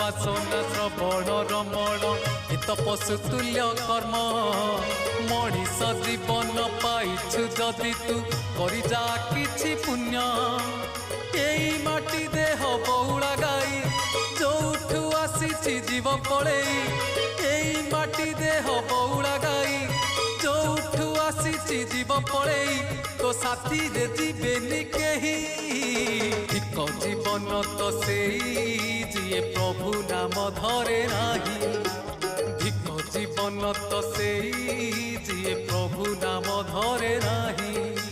ବାସନା ଶ୍ରବଣ ରମଣ ହିତ ପଶୁତୁଲ୍ୟ କର୍ମ ମଣିଷ ଜୀବନ ପାଇଛୁ ଯଦି ତୁ କରିଯା କିଛି ପୁଣ୍ୟ ଏଇ ମାଟି ଦେହ ବଉଳା ଗାଈ ଯୋଉଠୁ ଆସିଛି ଜୀବ ପଳେଇ ଏଇ ମାଟି ଦେହ ବଉଳା ଗାଈ ଯୋଉଠୁ ଆସିଛି ଜୀବ ପଳେଇ तो साथी रे जीवेनी केही ठीक जीवन तो सेई जिए प्रभु नाम धरे नाही ठीक जीवन तो सेई जिए प्रभु नाम धरे नाही।